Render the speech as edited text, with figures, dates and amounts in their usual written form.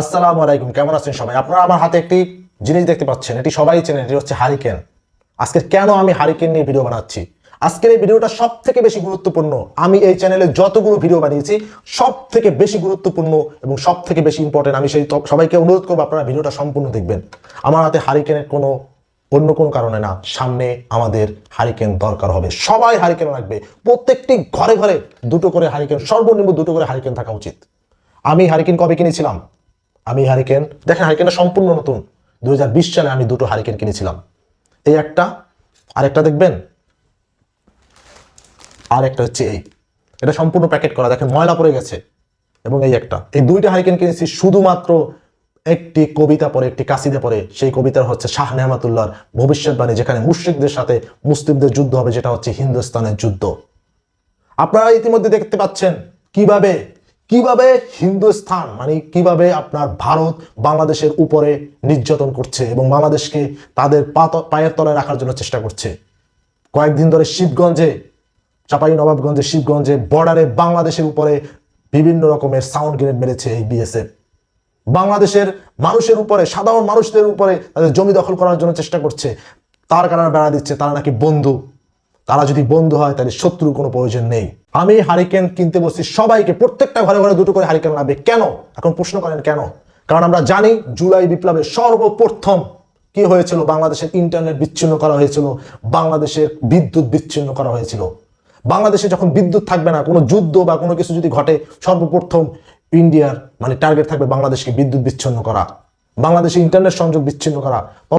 আসসালামু আলাইকুম, কেমন আছেন সবাই? আপনারা আমার হাতে একটি জিনিস দেখতে পাচ্ছেন, এটি সবাই চেনেন, এটি হচ্ছে হারিকেন। আজকে কেন আমি হারিকেন নিয়ে ভিডিও বানাচ্ছি? আজকের এই ভিডিওটা সব থেকে বেশি গুরুত্বপূর্ণ। আমি এই চ্যানেলে যতগুলো ভিডিও বানিয়েছি সব থেকে বেশি গুরুত্বপূর্ণ এবং সব থেকে বেশি ইম্পর্টেন্ট। আমি সেই সবাইকে অনুরোধ করবো আপনারা ভিডিওটা সম্পূর্ণ দেখবেন। আমার হাতে হারিকেনের অন্য কোনো কারণে না, সামনে আমাদের হারিকেন দরকার হবে, সবাই হারিকেন রাখবে। প্রত্যেকটি ঘরে ঘরে দুটো করে হারিকেন, সর্বনিম্ন দুটো করে হারিকেন থাকা উচিত। আমি হারিকেন কবে কিনেছিলাম? আমি হারিকেন দেখেন, হারিকেনটা সম্পূর্ণ নতুন। 2020 সালে আমি দুটো হারিকেন কিনেছিলাম। এই একটা, আরেকটা দেখবেন, আর একটা হচ্ছে এটা সম্পূর্ণ প্যাকেট করা, দেখেন ময়লা পড়ে গেছে। এবং এই দুইটা হারিকেন কিনেছি শুধুমাত্র একটি কবিতা পড়ে, একটি কাসিদা পড়ে। সেই কবিতার হচ্ছে শাহ নেয়ামতুল্লাহর ভবিষ্যৎবাণী, যেখানে মুশরিকদের সাথে মুসলিমদের যুদ্ধ হবে, যেটা হচ্ছে হিন্দুস্তানের যুদ্ধ। আপনারা ইতিমধ্যে দেখতে পাচ্ছেন কিভাবে কিভাবে হিন্দুস্তান কিভাবে আপনার ভারত বাংলাদেশের উপরে নির্যাতন করছে এবং বাংলাদেশকে তাদের পায়ের তলায় রাখার জন্য চেষ্টা করছে। কয়েকদিন ধরে চাঁপাইনবাবগঞ্জে শিবগঞ্জে বর্ডারে বাংলাদেশের উপরে বিভিন্ন রকমের সাউন্ড গ্রেনেড মেরেছে এই বিএসএফ। বাংলাদেশের মানুষের উপরে, সাধারণ মানুষদের উপরে তাদের জমি দখল করার জন্য চেষ্টা করছে। তার কারণে বেড়া দিচ্ছে তারা নাকি বন্ধু। তারা যদি বন্ধু হয় তাহলে শত্রুর কোনো প্রয়োজন নেই। আমি হারিকেন কিনতে বসছি, সবাইকে প্রত্যেকটা ঘরে ঘরে দুটো করে হারিকেন লাগবে। কেন? এখন প্রশ্ন করেন কেন? কারণ আমরা জানি জুলাই বিপ্লবে সর্বপ্রথম কি হয়েছিল? বাংলাদেশের ইন্টারনেট বিচ্ছিন্ন করা হয়েছিল, বাংলাদেশের বিদ্যুৎ বিচ্ছিন্ন করা হয়েছিল। বাংলাদেশে যখন বিদ্যুৎ থাকবে না, কোনো যুদ্ধ বা কোনো কিছু যদি ঘটে, সর্বপ্রথম ইন্ডিয়ার টার্গেট থাকবে বাংলাদেশকে বিদ্যুৎ বিচ্ছিন্ন করা, বাংলাদেশে ইন্টারনেট সংযোগ বিচ্ছিন্ন করা।